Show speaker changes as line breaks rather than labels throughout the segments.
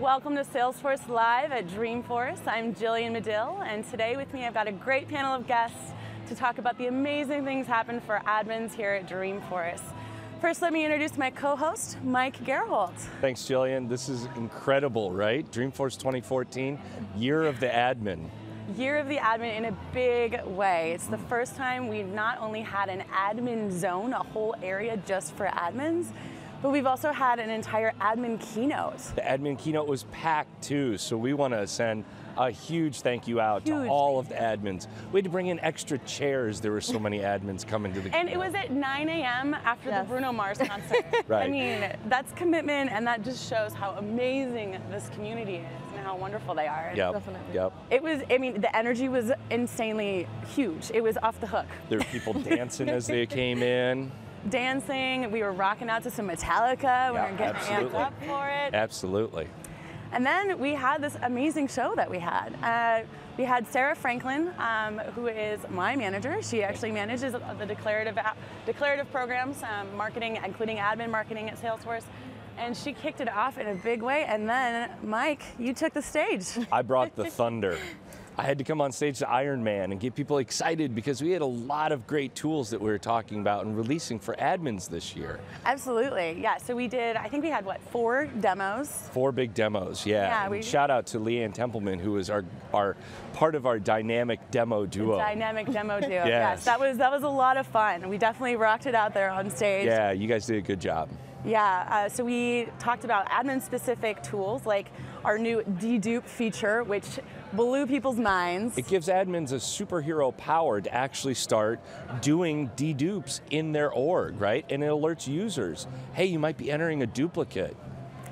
Welcome to Salesforce Live at Dreamforce. I'm Jillian Medill, and today with me I've got a great panel of guests to talk about the amazing things happen for admins here at Dreamforce. First, let me introduce my co-host, Mike Gerholt.
Thanks, Jillian. This is incredible, right? Dreamforce 2014, Year of the Admin.
Year of the Admin in a big way. It's the first time we've not only had an admin zone, a whole area just for admins, but we've also had an entire admin keynote.
The admin keynote was packed too, so we want to send a huge thank you out to all of the admins. We had to bring in extra chairs. There were so many admins coming to the keynote.
And it was at 9 a.m. after the Bruno Mars concert.
Right.
I mean, that's commitment, and that just shows how amazing this community is and how wonderful they are.
Yep.
Definitely.
Yep.
It was, I mean, the energy was insanely huge. It was off the hook.
There were people dancing as they came in.
Dancing, we were rocking out to some Metallica, we were getting amped up for it.
Absolutely.
And then we had this amazing show that we had. We had Sarah Franklin, who is my manager. She actually manages the declarative programs, marketing, including admin marketing at Salesforce. And she kicked it off in a big way. And then, Mike, you took the stage.
I brought the thunder. I had to come on stage to Iron Man and get people excited because we had a lot of great tools that we were talking about and releasing for admins this year.
Absolutely, yeah. So we did, I think we had, what, 4 demos?
4 big demos, yeah. Shout out to Leanne Templeman, who is our part of our dynamic demo duo.
Dynamic demo duo, yes. That was a lot of fun. We definitely rocked it out there on stage.
Yeah, you guys did a good job.
Yeah, so we talked about admin-specific tools like our new dedupe feature, which blew people's minds.
It gives admins a superhero power to actually start doing dedupes in their org, right? And it alerts users, hey, you might be entering a duplicate.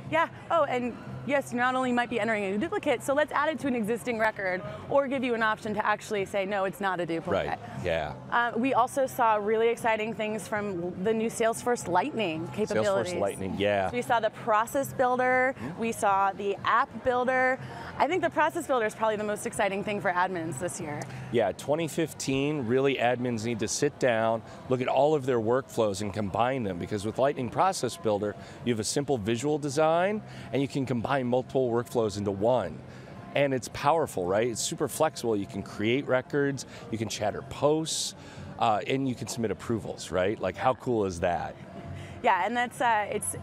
Yeah, oh, and yes, you not only might be entering a duplicate, so let's add it to an existing record, or give you an option to actually say, no, it's not a duplicate.
Right, yeah.
We also saw really exciting things from the new Salesforce Lightning capabilities.
Salesforce Lightning, yeah.
So we saw the process builder, we saw the app builder. I think the process builder is probably the most exciting thing for admins this year.
Yeah, 2015, really admins need to sit down, look at all of their workflows and combine them, because with Lightning Process Builder, you have a simple visual design and you can combine multiple workflows into one. And it's powerful, right? It's super flexible. You can create records, you can chatter posts, and you can submit approvals, right? Like, how cool is that?
Yeah, and that's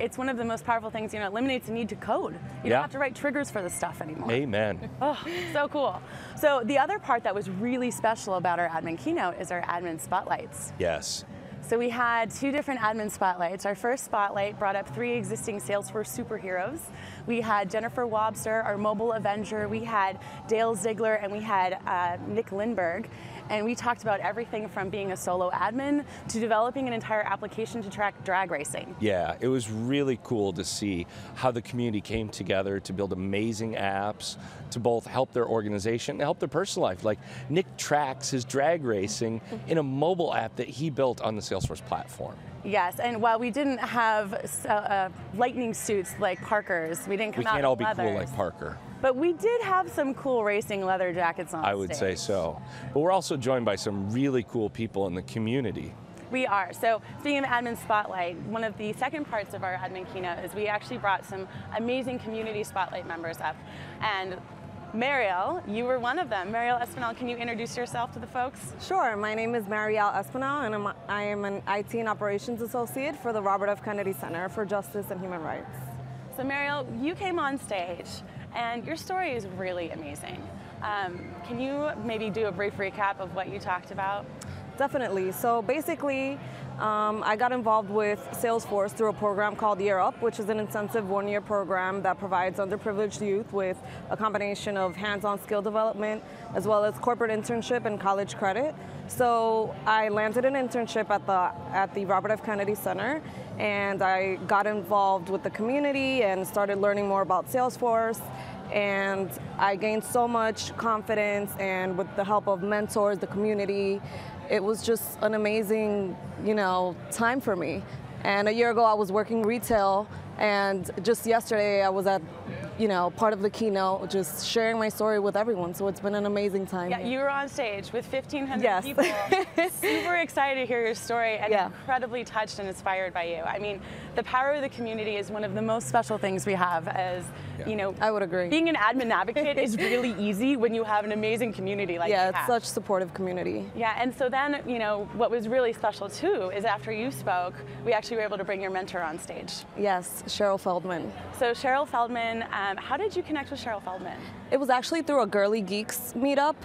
it's one of the most powerful things. You know, it eliminates the need to code. You don't have to write triggers for this stuff anymore.
Amen.
Oh, so cool. So the other part that was really special about our admin keynote is our admin spotlights.
Yes.
So we had 2 different admin spotlights. Our first spotlight brought up 3 existing Salesforce superheroes. We had Jennifer Wobster, our mobile Avenger. We had Dale Ziegler, and we had Nick Lindberg. And we talked about everything from being a solo admin to developing an entire application to track drag racing.
Yeah, it was really cool to see how the community came together to build amazing apps to both help their organization and help their personal life. Like, Nick tracks his drag racing in a mobile app that he built on the Salesforce platform.
Yes, and while we didn't have lightning suits like Parker's, we didn't come out in
We can't all be
leathers.
cool like Parker.
But we did have some cool racing leather jackets on
I would say so. But we're also joined by some really cool people in the community.
We are. So speaking of Admin Spotlight, one of the second parts of our admin keynote is we actually brought some amazing community spotlight members up. And Marielle, you were one of them. Marielle Espinal, can you introduce yourself to the folks?
Sure. My name is Marielle Espinal, and I am an IT and Operations Associate for the Robert F. Kennedy Center for Justice and Human Rights.
So Marielle, you came on stage, and your story is really amazing. Can you maybe do a brief recap of what you talked about?
Definitely. So basically, I got involved with Salesforce through a program called Year Up, which is an intensive 1-year program that provides underprivileged youth with a combination of hands-on skill development as well as corporate internship and college credit. So I landed an internship at the Robert F. Kennedy Center, and I got involved with the community and started learning more about Salesforce. And I gained so much confidence, and with the help of mentors, the community, it was just an amazing, time for me. And a year ago I was working retail, and just yesterday I was at, part of the keynote, just sharing my story with everyone. So it's been an amazing time.
Yeah, you were on stage with 1,500 people. Super excited to hear your story and incredibly touched and inspired by you. I mean, the power of the community is one of the most special things we have as You know,
I would agree.
Being an admin advocate is really easy when you have an amazing community like
yeah,
you have.
it's such supportive community.
Yeah, and so then, you know, what was really special too is after you spoke, we actually were able to bring your mentor on stage.
Yes, Cheryl Feldman.
So Cheryl Feldman, how did you connect with Cheryl Feldman?
It was actually through a Girly Geeks meetup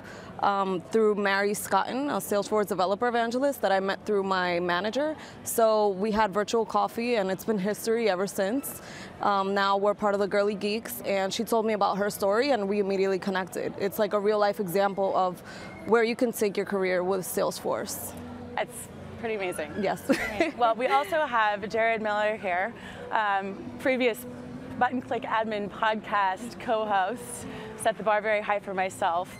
through Mary Scotton, a Salesforce developer evangelist that I met through my manager. So we had virtual coffee and it's been history ever since. Now we're part of the Girly Geeks and she told me about her story and we immediately connected. It's like a real life example of where you can take your career with Salesforce.
It's pretty amazing.
Yes.
Well, we also have Jared Miller here, previous Button Click Admin podcast co-host. Set the bar very high for myself.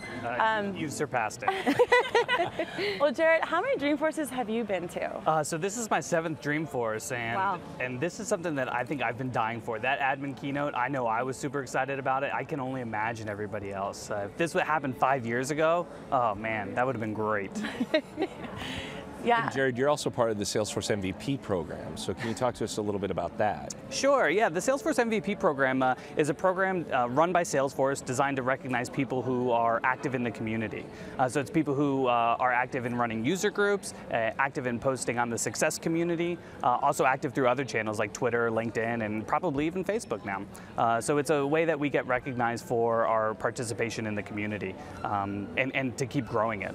You've surpassed it.
Well, Jared, how many Dreamforces have you been to?
So this is my 7th Dreamforce, and this is something that I think I've been dying for. That admin keynote, I know I was super excited about it. I can only imagine everybody else. If this would happen 5 years ago, oh man, that would have been great.
Yeah.
And Jared, you're also part of the Salesforce MVP program, so can you talk to us a little bit about that?
Sure, yeah. The Salesforce MVP program is a program run by Salesforce designed to recognize people who are active in the community. So it's people who are active in running user groups, active in posting on the success community, also active through other channels like Twitter, LinkedIn, and probably even Facebook now. So it's a way that we get recognized for our participation in the community and to keep growing it.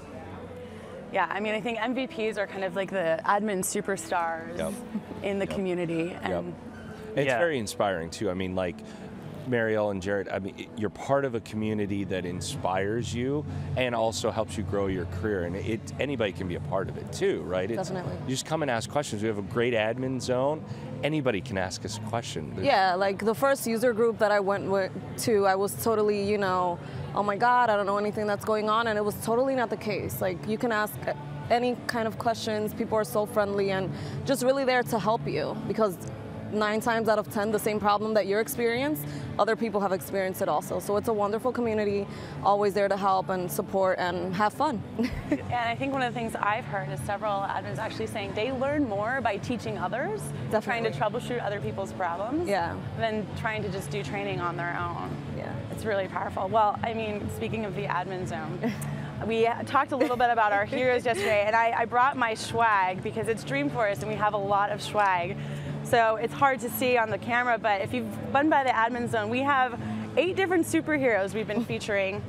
Yeah, I mean, I think MVPs are kind of like the admin superstars in the community. And
It's very inspiring too. I mean, like Marielle and Jared, I mean, you're part of a community that inspires you and also helps you grow your career. And anybody can be a part of it too, right?
Definitely.
You just come and ask questions. We have a great admin zone. Anybody can ask us a question.
Yeah, like the first user group that I went to, I was totally, you know, oh my God, I don't know anything that's going on, and it was totally not the case. Like, you can ask any kind of questions, people are so friendly and just really there to help you, because 9 times out of 10, the same problem that you're experiencing, other people have experienced it also. So it's a wonderful community, always there to help and support and have fun.
And I think one of the things I've heard is several admins actually saying they learn more by teaching others, trying to troubleshoot other people's problems, than trying to just do training on their own.
Yeah.
It's really powerful. Well, I mean, speaking of the admin zone, we talked a little bit about our heroes yesterday, and I brought my swag because it's Dreamforce and we have a lot of swag. So it's hard to see on the camera, but if you've been by the admin zone, we have 8 different superheroes we've been featuring.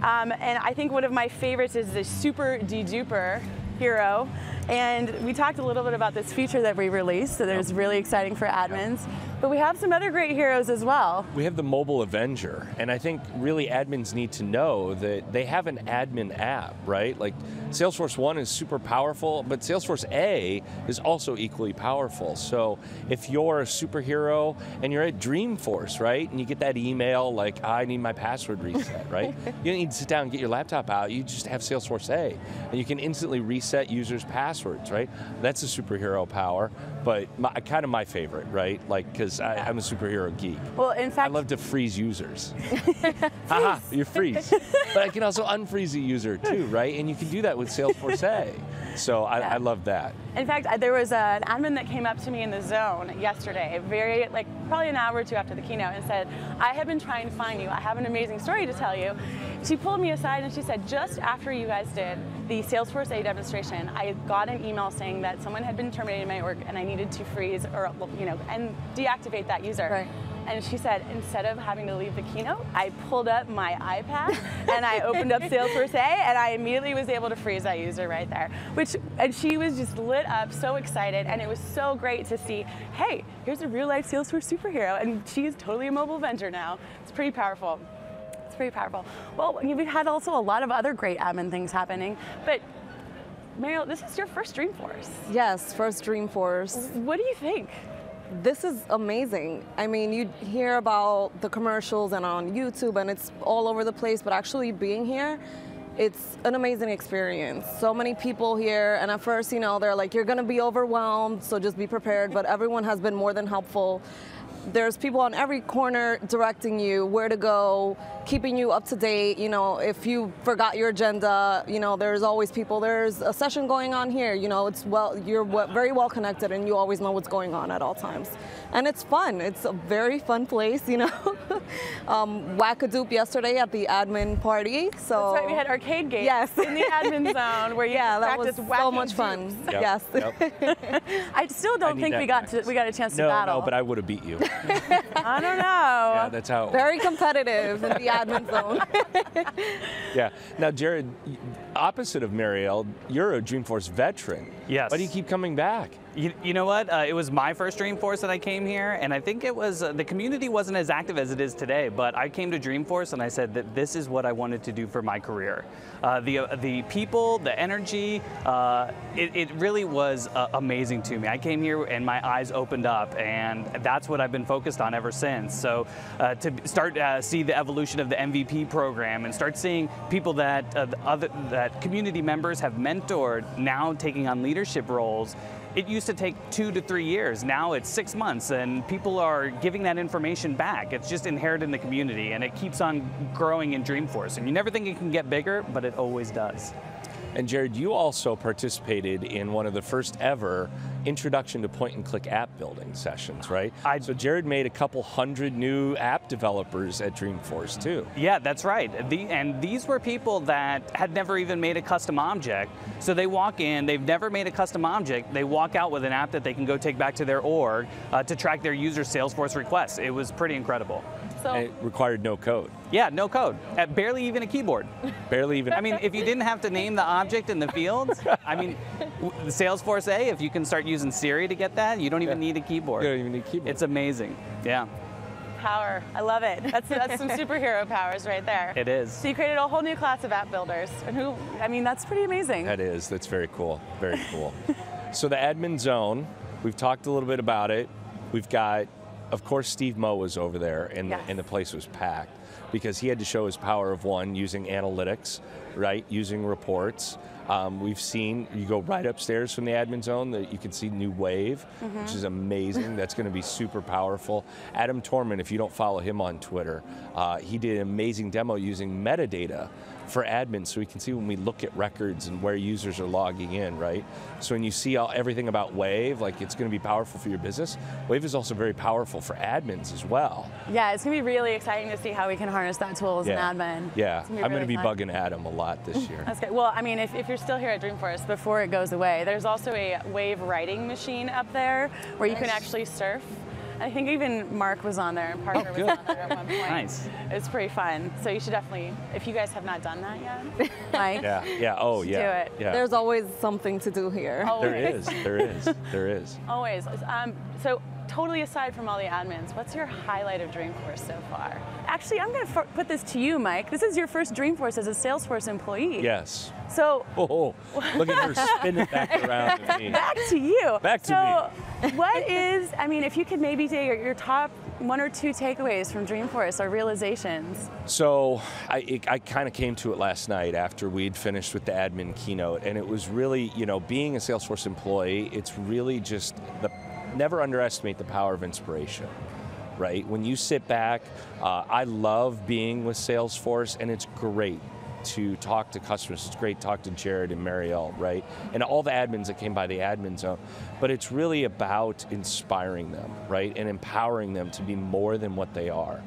And I think one of my favorites is the Super De-Duper hero. And we talked a little bit about this feature that we released, so there's really exciting for admins. But we have some other great heroes as well.
We have the Mobile Avenger, and I think really admins need to know that they have an admin app, right? Like Salesforce 1 is super powerful, but Salesforce A is also equally powerful. So if you're a superhero and you're at Dreamforce, right, and you get that email like, I need my password reset, right? You don't need to sit down and get your laptop out, you just have Salesforce A, and you can instantly reset users' passwords, right? That's a superhero power, but kind of my favorite, right? Like, because I'm a superhero geek.
Well, in fact,
I love to freeze users. Haha, you freeze. But I can also unfreeze a user too, right? And you can do that with Salesforce A. So I love that.
In fact, there was an admin that came up to me in the zone yesterday, probably an hour or 2 after the keynote, and said, I have been trying to find you. I have an amazing story to tell you. She pulled me aside and she said, just after you guys did the Salesforce A demonstration, I got an email saying that someone had been terminated in my work and I needed to freeze or, and deactivate that user.
Right.
And she said, instead of having to leave the keynote, I pulled up my iPad and I opened up Salesforce A and I immediately was able to freeze that user right there. And she was just lit up, so excited, and it was so great to see, hey, here's a real life Salesforce superhero, and she is totally a mobile vendor now. It's pretty powerful. It's pretty powerful. Well, we've had also a lot of other great admin things happening, but Marielle, this is your first Dreamforce.
Yes, first Dreamforce.
What do you think?
This is amazing. I mean, you hear about the commercials and on YouTube and it's all over the place, but actually being here, it's an amazing experience. So many people here, and at first, they're like, you're gonna be overwhelmed, so just be prepared, but everyone has been more than helpful. there's people on every corner directing you where to go, keeping you up to date. You know, if you forgot your agenda, you know, there's always people. There's a session going on here. You know, you're very well connected, and you always know what's going on at all times. And it's fun. It's a very fun place, you know. Wackadoop yesterday at the admin party. So
that's right, we had arcade games
yes.
in the admin zone where you practice
that was so much fun.
Yep.
Yes.
Yep.
I still don't think we got a chance to battle.
No, but I would have beat you.
I don't know.
Yeah, that's how.
Very competitive in the admin zone.
Yeah. Now, Jared, opposite of Marielle, you're a Dreamforce veteran.
Yes.
Why do you keep coming back?
You know what? It was my first Dreamforce that I came here, and I think it was the community wasn't as active as it is today. But I came to Dreamforce and I said that this is what I wanted to do for my career. The people, the energy, it really was amazing to me. I came here and my eyes opened up, and that's what I've been focused on ever since. So to start see the evolution of the MVP program and start seeing people that that community members have mentored now taking on leadership roles. It used to take 2 to 3 years. Now it's 6 months, and people are giving that information back. It's just inherent in the community, and it keeps on growing in Dreamforce. And you never think it can get bigger, but it always does.
And Jared, you also participated in one of the first ever introduction to point-and-click app building sessions, right? So Jared made a couple hundred new app developers at Dreamforce too.
Yeah, that's right. And these were people that had never even made a custom object. So they walk in, they've never made a custom object, they walk out with an app that they can go take back to their org to track their user Salesforce requests. It was pretty incredible.
So, and it required no code.
Yeah, no code. Barely even a keyboard.
Barely even.
I mean, if you didn't have to name the object in the fields, I mean, the Salesforce A, if you can start using Siri to get that, you don't even need a keyboard.
You don't even need a keyboard.
It's amazing. Yeah.
Power. I love it. That's some superhero powers right there.
It is.
So you created a whole new class of app builders. And I mean, that's pretty amazing.
That is. That's very cool. Very cool. So the admin zone, we've talked a little bit about it. We've got, of course, Steve Moe was over there, and,
yes.
and the place was packed because he had to show his power of one using analytics, right? Using reports. We've seen, you go right upstairs from the admin zone, that you can see new Wave, which is amazing. That's going to be super powerful. Adam Torman, if you don't follow him on Twitter, he did an amazing demo using metadata for admins, so we can see when we look at records and where users are logging in, right? So when you see everything about Wave, like it's going to be powerful for your business, Wave is also very powerful for admins as well.
Yeah, it's going to be really exciting to see how we can harness that tool as an admin.
Yeah, I'm going to be bugging Adam a lot this year.
That's good. Well, I mean, if you're still here at Dreamforce, before it goes away, there's also a Wave writing machine up there where you can actually surf. I think even Mark was on there and Parker was on there at one point.
Nice.
It's pretty fun. So you should definitely, if you guys have not done that yet, Mike,
do it. Yeah.
There's always something to do here.
Always. There is.
Always. So totally aside from all the admins, what's your highlight of Dreamforce so far? Actually, I'm going to put this to you, Mike. This is your first Dreamforce as a Salesforce employee.
Yes.
So,
look at her spin it back around to me.
Back to you.
Back to
me. What is, I mean, if you could maybe take your top 1 or 2 takeaways from Dreamforce or realizations?
So I kind of came to it last night after we'd finished with the admin keynote, and it was really, being a Salesforce employee, it's really just never underestimate the power of inspiration. Right? When you sit back, I love being with Salesforce, and it's great to talk to customers. It's great to talk to Jared and Marielle, right? And all the admins that came by the admin zone. But it's really about inspiring them, right? And empowering them to be more than what they are.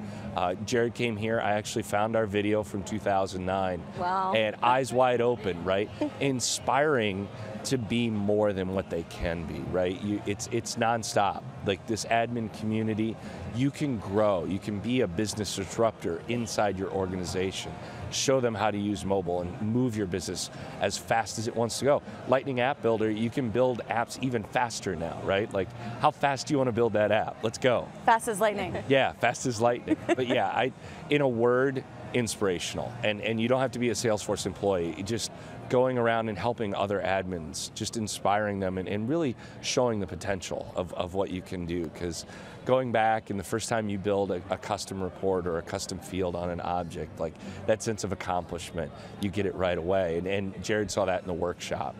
Jared came here, I actually found our video from 2009.
Wow.
And eyes wide open, right? Inspiring to be more than what they can be, right? It's nonstop. Like this admin community, you can grow. You can be a business disruptor inside your organization. Show them how to use mobile and move your business as fast as it wants to go. Lightning App Builder, you can build apps even faster now, right? Like, how fast do you want to build that app? Let's go.
Fast as lightning.
Yeah, fast as lightning. But yeah, in a word, inspirational. And you don't have to be a Salesforce employee. Just going around and helping other admins, just inspiring them and really showing the potential of what you can do. Because going back and the first time you build a custom report or a custom field on an object, like that sense of accomplishment, you get it right away. And Jared saw that in the workshop.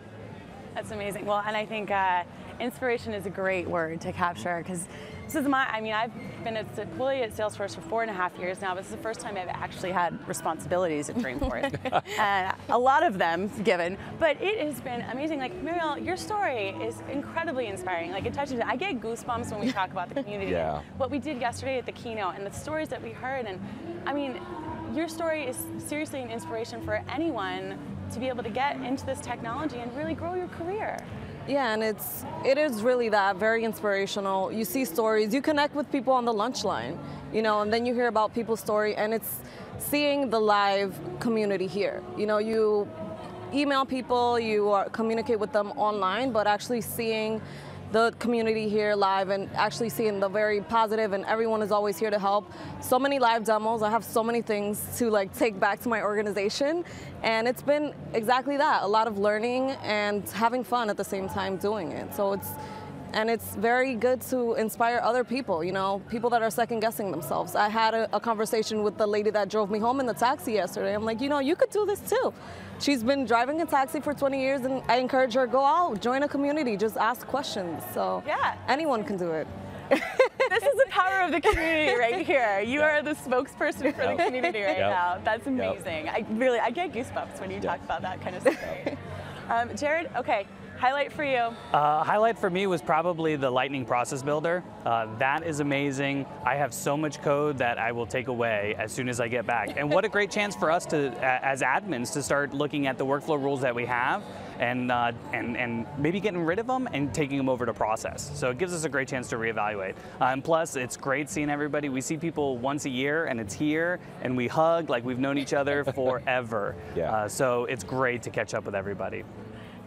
That's amazing. Well, and I think inspiration is a great word to capture, because This is my, I mean, I've been an employee at Salesforce for 4.5 years now, but this is the first time I've actually had responsibilities at Dreamforce. And a lot of them given, but it has been amazing. Like, Muriel, your story is incredibly inspiring. Like, it touches me. I get goosebumps when we talk about the community.
Yeah.
What we did yesterday at the keynote and the stories that we heard, and I mean, your story is seriously an inspiration for anyone to be able to get into this technology and really grow your career.
Yeah, and it is really that, very inspirational. You see stories, you connect with people on the lunch line, you know, and then you hear about people's story, and it's seeing the live community here. You know, you email people, communicate with them online, but actually seeing the community here live and actually seeing the very positive, and everyone is always here to help. So many live demos. I have so many things to like take back to my organization, and it's been exactly that, a lot of learning and having fun at the same time doing it. So it's very good to inspire other people, you know, people that are second guessing themselves. I had a conversation with the lady that drove me home in the taxi yesterday. I'm like, you know, you could do this too. She's been driving a taxi for 20 years, and I encourage her, go out, join a community, just ask questions. So yeah, anyone can do it.
This is the power of the community right here. You are the spokesperson for the community right now. That's amazing. I get goosebumps when you talk about that kind of stuff. Jared, okay. Highlight for you?
Highlight for me was probably the Lightning Process Builder. That is amazing. I have so much code that I will take away as soon as I get back. And what a great chance for us to, as admins, to start looking at the workflow rules that we have and maybe getting rid of them and taking them over to process. So it gives us a great chance to reevaluate. And plus, it's great seeing everybody. We see people once a year, and it's here, and we hug like we've known each other forever. So it's great to catch up with everybody.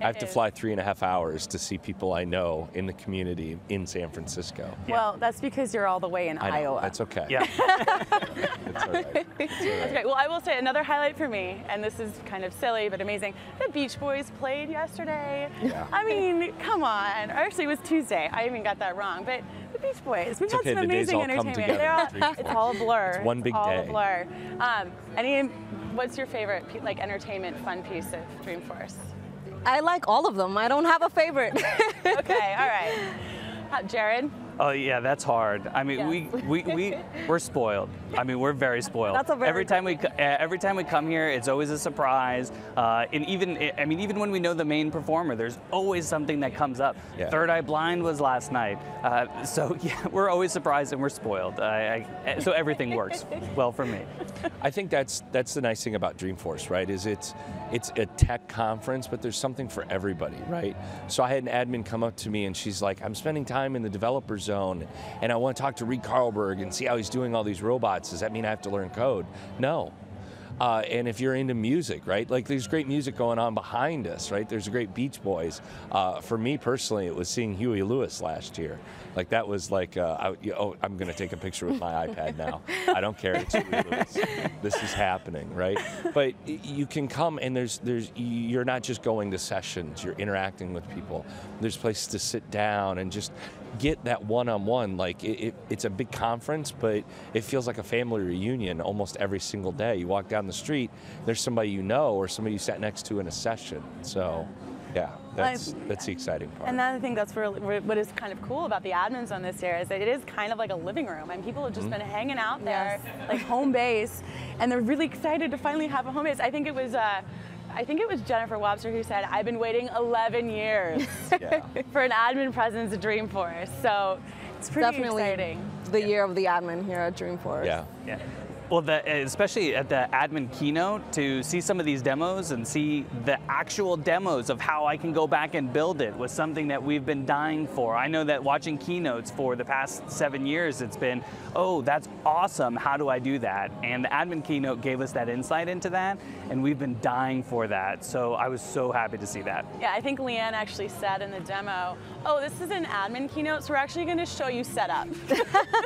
I have to fly 3.5 hours to see people I know in the community in San Francisco.
Well, that's because you're all the way in Iowa.
That's okay.
Yeah.
It's all right.
That's great. Well, I will say another highlight for me, and this is kind of silly but amazing. The Beach Boys played yesterday.
Yeah.
I mean, come on. Actually, it was Tuesday. I even got that wrong. But the Beach Boys, we've had some amazing entertainment. It's all a blur.
It's one big day.
All a blur. What's your favorite like entertainment fun piece of Dreamforce?
I like all of them. I don't have a favorite.
Okay, all right. Jared?
Oh yeah, that's hard. I mean, we're spoiled. I mean, we're very spoiled.
That's a very
every time we come here, it's always a surprise. And even when we know the main performer, there's always something that comes up.
Yeah.
Third Eye Blind was last night. So yeah, we're always surprised and we're spoiled. So everything works well for me.
I think that's the nice thing about Dreamforce, right? Is it's a tech conference, but there's something for everybody, right? So I had an admin come up to me and she's like, I'm spending time in the developer zone and I want to talk to Reed Carlberg and see how he's doing all these robots. Does that mean I have to learn code? No. And if you're into music, right? Like there's great music going on behind us, right? There's a great Beach Boys. For me personally, it was seeing Huey Lewis last year. Like that was like, I'm going to take a picture with my iPad now. I don't care, it's Huey Lewis. This is happening, right? But you can come and you're not just going to sessions, you're interacting with people. There's places to sit down and just get that one-on-one. Like it's a big conference, but it feels like a family reunion almost every single day. You walk down the street, there's somebody you know or somebody you sat next to in a session. So yeah, that's the exciting part.
And I think that's what is kind of cool about the admins on this year is that it is kind of like a living room, and people have just been hanging out there, like home base, and they're really excited to finally have a home base. I think it was Jennifer Wobster who said, I've been waiting 11 years for an admin presence at Dreamforce. So it's pretty exciting.
The year of the admin here at Dreamforce.
Yeah. Well, especially at the Admin Keynote, to see some of these demos and see the actual demos of how I can go back and build it was something that we've been dying for. I know that watching keynotes for the past 7 years, it's been, oh, that's awesome, how do I do that? And the Admin Keynote gave us that insight into that, and we've been dying for that. So I was so happy to see that.
Yeah, I think Leanne actually said in the demo, oh, this is an Admin Keynote, so we're actually going to show you setup.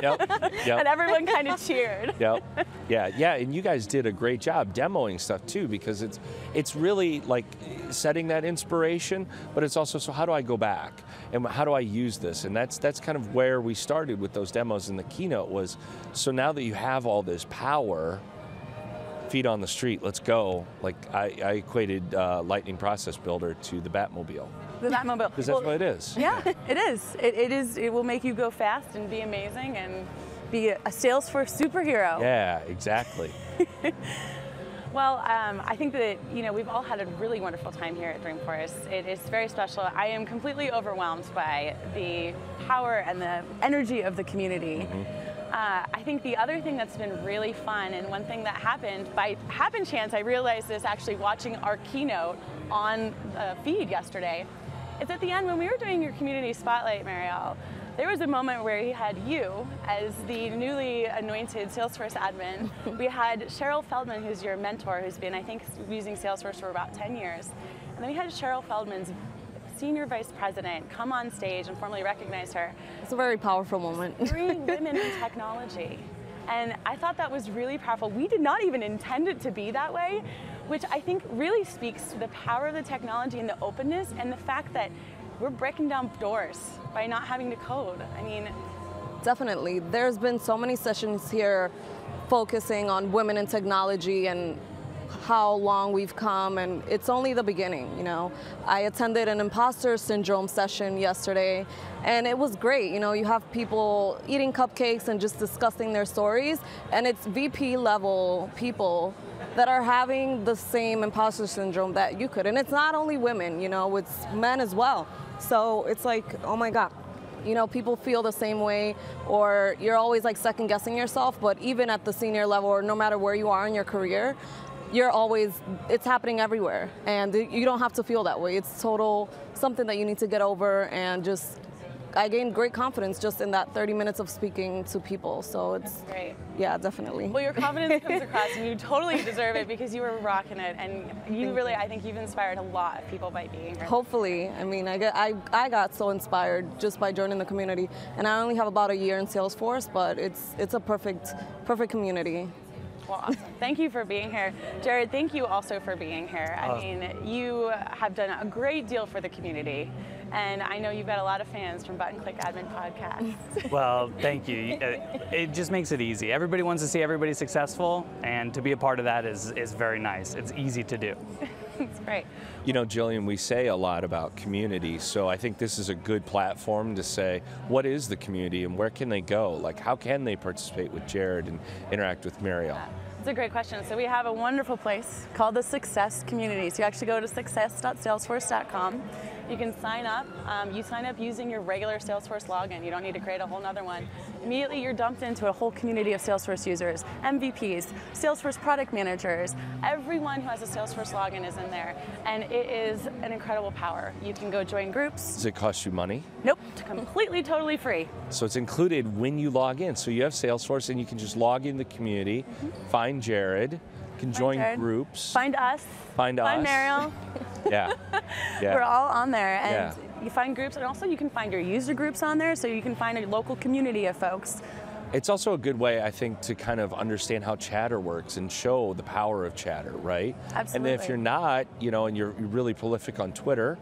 Yep.
And everyone kind of cheered.
Yep. Yeah, and you guys did a great job demoing stuff too, because it's really like setting that inspiration, but it's also, so how do I go back and how do I use this? And that's kind of where we started with those demos in the keynote was, so now that you have all this power, feet on the street, let's go. Like I equated Lightning Process Builder to the Batmobile.
The Batmobile.
Because that's what it is.
Yeah, it is. It is. It will make you go fast and be amazing and be a Salesforce superhero.
Yeah, exactly.
Well, I think that we've all had a really wonderful time here at Dreamforce. It is very special. I am completely overwhelmed by the power and the energy of the community. I think the other thing that's been really fun, and one thing that happened, by happen chance I realized this actually watching our keynote on the feed yesterday, is at the end when we were doing your community spotlight, Marielle, there was a moment where he had you as the newly anointed Salesforce admin. We had Cheryl Feldman, who's your mentor, who's been, I think, using Salesforce for about 10 years. And then we had Cheryl Feldman's senior vice president come on stage and formally recognize her.
It's a very powerful moment.
3 women in technology. And I thought that was really powerful. We did not even intend it to be that way, which I think really speaks to the power of the technology and the openness and the fact that we're breaking down doors by not having to code. I mean,
definitely. There's been so many sessions here focusing on women in technology and how long we've come, and it's only the beginning, I attended an imposter syndrome session yesterday, and it was great. You have people eating cupcakes and just discussing their stories, and it's VP level people that are having the same imposter syndrome that you could. And it's not only women, it's men as well. So it's like, oh my God. People feel the same way, or you're always like second guessing yourself, but even at the senior level, or no matter where you are in your career, it's happening everywhere. And you don't have to feel that way. It's something that you need to get over, and I gained great confidence just in that 30 minutes of speaking to people. So it's
great.
Yeah, definitely.
Well, your confidence comes across, and you totally deserve it because you were rocking it, and I think you've inspired a lot of people by being here.
Hopefully. I mean, I got so inspired just by joining the community, and I only have about a year in Salesforce, but it's a perfect community.
Well, awesome. Thank you for being here. Jared, thank you also for being here. I mean, you have done a great deal for the community, and I know you've got a lot of fans from Button Click Admin Podcast.
Well, thank you. It just makes it easy. Everybody wants to see everybody successful, and to be a part of that is very nice. It's easy to do.
It's great.
Jillian, we say a lot about community, so I think this is a good platform to say, what is the community and where can they go? Like, how can they participate with Jared and interact with Marielle?
That's a great question. So we have a wonderful place called the Success Community. So you actually go to success.salesforce.com. You can sign up. You sign up using your regular Salesforce login. You don't need to create a whole nother one. Immediately you're dumped into a whole community of Salesforce users, MVPs, Salesforce product managers. Everyone who has a Salesforce login is in there. And it is an incredible power. You can go join groups.
Does it cost you money?
Nope, completely, totally free.
So it's included when you log in. So you have Salesforce and you can just log in the community, find Jared, can join groups.
Find us. Find Marielle.
Yeah.
We're all on there, and you find groups, and also you can find your user groups on there, so you can find a local community of folks.
It's also a good way, I think, to kind of understand how Chatter works and show the power of Chatter, right?
Absolutely.
And if you're not, and you're really prolific on Twitter,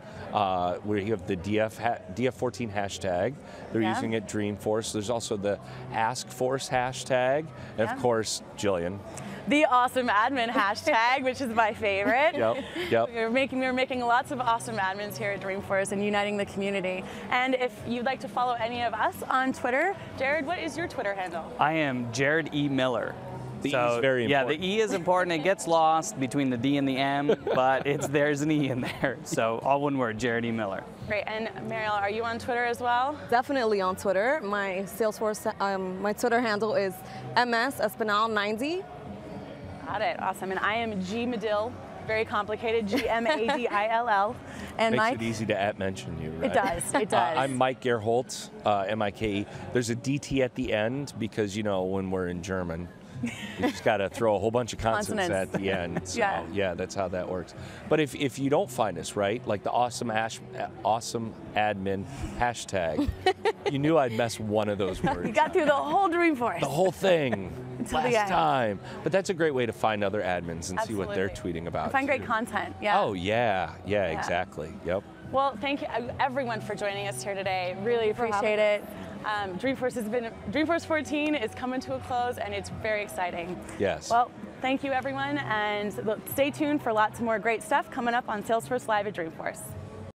where you have the DF14 hashtag, they're using it Dreamforce. There's also the AskForce hashtag, and of course, Jillian.
The awesome admin hashtag, which is my favorite.
Yep.
We're making lots of awesome admins here at Dreamforce and uniting the community. And if you'd like to follow any of us on Twitter, Jared, what is your Twitter handle?
I am Jared E. Miller.
The E is very important.
Yeah, the E is important. It gets lost between the D and the M, but there's an E in there. So all one word, Jared E. Miller.
Great. And Marielle, are you on Twitter as well?
Definitely on Twitter. My Salesforce, my Twitter handle is MSEspinal90.
Got it. Awesome. And I am G Madill. Very complicated. GMADILL. And
Makes
Mike,
it easy to mention you, right?
It does. It does.
I'm Mike Gerholtz, MIKE. There's a DT at the end because, when we're in German, you just got to throw a whole bunch of consonants at the end. So, yeah, that's how that works. But if you don't find us, right, like the awesome admin hashtag, you knew I'd mess one of those words.
You got through the whole Dreamforce.
The whole thing.
Last
time. But that's a great way to find other admins and see what they're tweeting about.
And find great content. Yeah.
Oh, yeah, exactly. Yep.
Well, thank you everyone for joining us here today. Really appreciate it. Dreamforce 14 is coming to a close, and it's very exciting.
Yes.
Well, thank you everyone, and stay tuned for lots more great stuff coming up on Salesforce Live at Dreamforce.